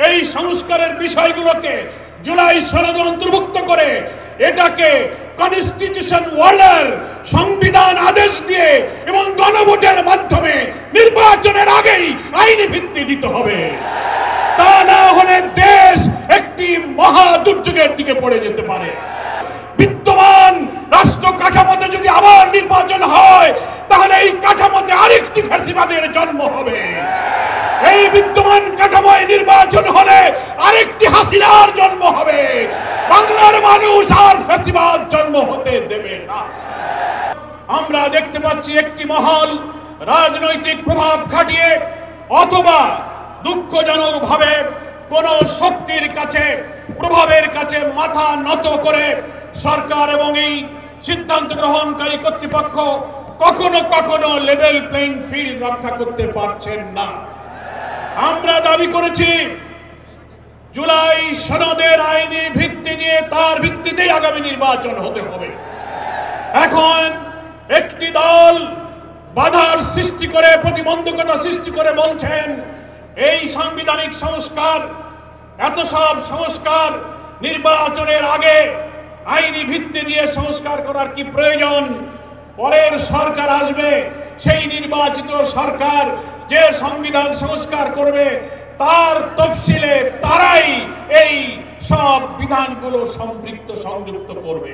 এই সংস্কারের বিষয়গুলোকে জুলাই সনদে অন্তর্ভুক্ত করে এটাকে কনস্টিটিউশন ওয়ার্ল্ডের সংবিধান আদেশ দিয়ে এবং গণভোটের মাধ্যমে নির্বাচনের আগেই আইনি ভিত্তি দিতে হবে। তা না হলে দেশ একটি মহা দুর্যোগের দিকে পড়ে যেতে পারে। বিদ্যমান রাষ্ট্র কাঠামোতে যদি আবার নির্বাচন হয় তাহলে এই কাঠামোতে আরেকটি ফ্যাসিবাদের জন্ম হবে। এই বিদ্যমান কাঠামোয় নির্বাচন হলে আরেকটি হাসিনার জন্ম হবে। বাংলার মানুষ আর ফ্যাসিবাদ জন্ম হতে দেবে না। আমরা দেখতে পাচ্ছি একটি মহল রাজনৈতিক প্রভাব খাটিয়ে অথবা দুঃখজনকভাবে কোন শক্তির কাছে প্রভাবের কাছে মাথা নত করে সরকার এবং এই সিদ্ধান্ত গ্রহণকারী কর্তৃপক্ষ কখনো কখনো লেভেল প্লেইং ফিল্ড রক্ষা করতে পারছেন না। আমরা দাবি করেছি জুলাই সনদের আইনি ভিত্তি নিয়ে তার ভিত্তিতেই আগামী নির্বাচন হতে হবে। এখন একটি দল বাধার সৃষ্টি করে প্রতিবন্ধকতা সৃষ্টি করে বলছেন এই সাংবিধানিক সংস্কার এত সব সংস্কার নির্বাচনের আগে আইনি ভিত্তি দিয়ে সংস্কার করার কি প্রয়োজন? পরের সরকার আসবে, সেই নির্বাচিত সরকার যে সংবিধান সংস্কার করবে তার তফসিলে তারাই এই সব বিধানগুলো সম্পৃক্ত সংযুক্ত করবে।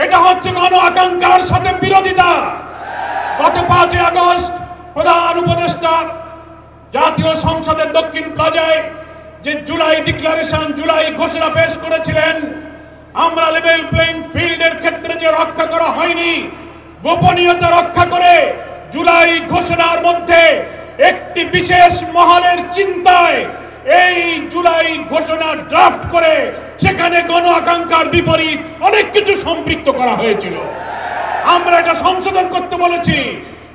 এটা হচ্ছে গণ আকাঙ্ক্ষার সাথে বিরোধিতা। গত 5 আগস্ট প্রধান উপদেষ্টা জাতীয় সংসদের দক্ষিণ প্লাজায় যে জুলাই ডিক্লারেশন জুলাই ঘোষণা পেশ করেছিলেন, আমরা লেভেল প্লেইং ফিল্ডের ক্ষেত্রে যে রক্ষা করা হয়নি, গোপনীয়তা রক্ষা করে জুলাই ঘোষণার মধ্যে একটি বিশেষ মহলের চিন্তায় এই জুলাই ঘোষণা ড্রাফট করে সেখানে গণ আকাঙ্ক্ষার বিপরীত অনেক কিছু সম্পৃক্ত করা হয়েছিল। আমরা এটা সংশোধন করতে বলেছি।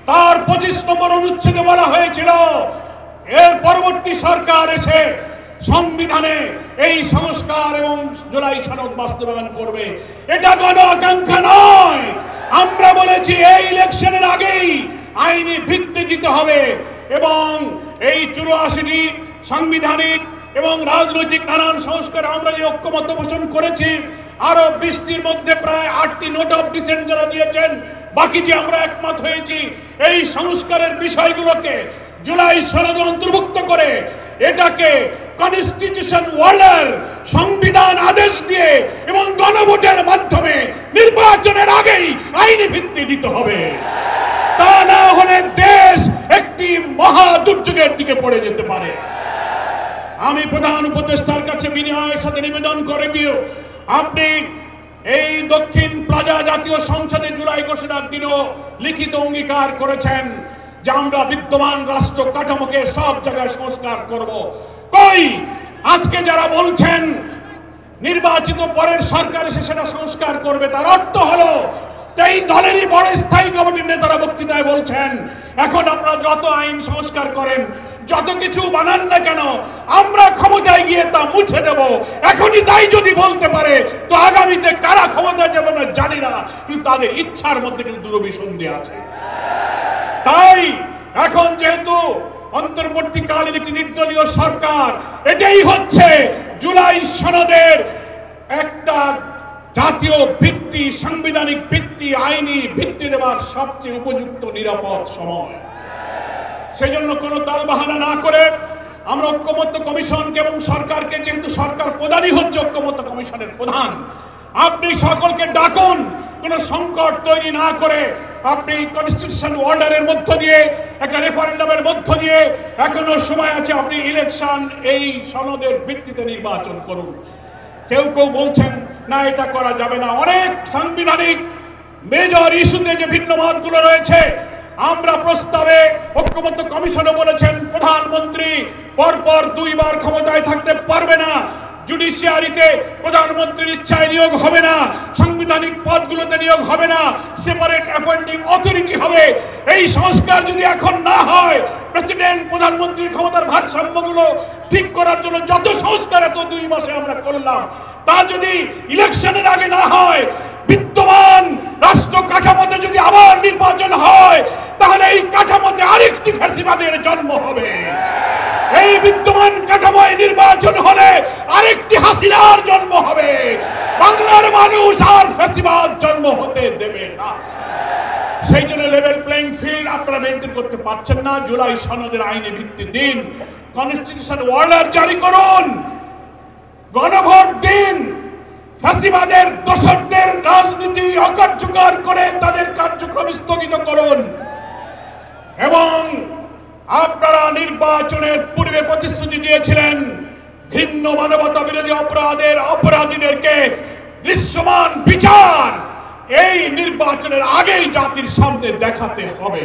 তার 25 নম্বর অনুচ্ছেদে বলা হয়েছিল এর পরবর্তী সরকার এসে সংবিধানে এই সংস্কার এবং জুলাই সনদ বাস্তবায়ন করবে। এটা গণ আকাঙ্ক্ষা নয়। আমরা বলেছি এই ইলেকশনের আগেই আইনি ভিত্তি দিতে হবে এবং এই 84টি সাংবিধানিক এবং রাজনৈতিক নানান সংস্কার আমরা যে ঐক্যমত্য পোষণ করেছি, আরো 20টির মধ্যে প্রায় 8টি নোট অফ ডিসেন্ট যারা দিয়েছেন, বাকিটি আমরা একমত হয়েছি এই সংস্কারের বিষয়গুলোকে জুলাই সনদে অন্তর্ভুক্ত করে এটাকে কনস্টিটিউশন ওয়ার্ল্ডের সংবিধান আদেশ দিয়ে এবং গণভোটের মাধ্যমে নির্বাচনের আগেই আইনি ভিত্তি দিতে হবে। তা না হলে দেশ একটি মহা দুর্যোগের দিকে পড়ে যেতে পারে। আমি প্রধান উপদেষ্টার কাছে বিনয়ের সাথে নিবেদন করে দিও, আপনি এই দক্ষিণ প্লাজা জাতীয় সংসদে জুলাই ঘোষণার দিনও লিখিত অঙ্গীকার করেছেন যে আমরা বিদ্যমান রাষ্ট্র কাঠামোকে সব জায়গায় সংস্কার করব। কই আজকে যারা বলছেন নির্বাচিত পরের সরকার এসে সেটা সংস্কার করবে, তার অর্থ হলো এই দলেরই বড় স্থায়ী কমিটির নেতারা বক্তৃতায় বলছেন এখন আপনারা যত আইন সংস্কার করেন, যত কিছু বানান না কেন, আমরা ক্ষমতায় গিয়ে তা মুছে দেব। এখনই তাই যদি বলতে পারে তো আগামীতে কারা ক্ষমতায় যাবে না জানি না, কিন্তু তাদের ইচ্ছার মধ্যে কিন্তু দুরভিসন্ধি আছে। তাই এখন যেহেতু অন্তর্বর্তীকালীন একটি নির্দলীয় সরকার, এটাই হচ্ছে জুলাই সনদের একটা জাতীয় ভিত্তি, সাংবিধানিক ভিত্তি, আইনি ভিত্তি দেওয়ার সবচেয়ে উপযুক্ত নিরাপদ সময়। সেই জন্য কোনো তালবাহানা না করে আমরা ঐক্যমত্য কমিশনকে এবং সরকারকে, যেহেতু সরকার প্রধানই হচ্ছে ঐক্যমত্য কমিশনের প্রধান, আপনি সকলকে ডাকুন। কোনো সংকট তৈরি না করে আপনি কনস্টিটিউশন অর্ডারের মধ্য দিয়ে, একটা রেফারেন্ডামের মধ্য দিয়ে, এখনো সময় আছে, আপনি ইলেকশন এই সনদের ভিত্তিতে নির্বাচন করুন। কেউ কেউ বলছেন না এটা করা যাবে না। অনেক সাংবিধানিক মেজর ইস্যুতে যে ভিন্ন মতগুলো রয়েছে, আমরা প্রস্তাবে ঐক্যমত্য কমিশনও বলেছেন প্রধানমন্ত্রী পরপর 2 বার ক্ষমতায় থাকতে পারবে না, জুডিশিয়ারিতে প্রধানমন্ত্রীর ইচ্ছায় নিয়োগ হবে না, সাংবিধানিক পদগুলোতে নিয়োগ হবে না, সেপারেট অ্যাপয়েন্টিং অথরিটি হবে। এই সংস্কার যদি এখন না হয়, প্রেসিডেন্ট প্রধানমন্ত্রীর ক্ষমতার ভারসাম্যগুলো ঠিক করার জন্য যত সংস্কার এত 2 মাসে আমরা করলাম, তা যদি ইলেকশনের আগে না হয়, বিদ্যমান রাষ্ট্র কাঠামোতে যদি আবার নির্বাচন হয়, তাহলে এই কাঠামোতে আরেকটি ফ্যাসিবাদের জন্ম হবে। এই বিদ্যমান কাঠামোয় নির্বাচন হবে, বাংলার মানুষ আর ফ্যাসিবাদ জন্ম হতে দেবে না। সেই জন্য লেভেল প্লেইং ফিল্ড আপনারা মেনটেন করতে পারছেন না। জুলাই সনদের আইনে ভিত্তি দিন, কনস্টিটিউশন অর্ডার জারি করুন, গণভোট দিন, ফ্যাসিবাদের দোসরদের রাজনীতি অকার্যকর করে তাদের কার্যক্রম স্থগিত করুন এবং আপনারা নির্বাচনের পূর্বে প্রতিশ্রুতি দিয়েছিলেন ঘৃণ্য মানবতা বিরোধী অপরাধীদেরকে দৃশ্যমান বিচার এই নির্বাচনের আগেই জাতির সামনে দেখাতে হবে।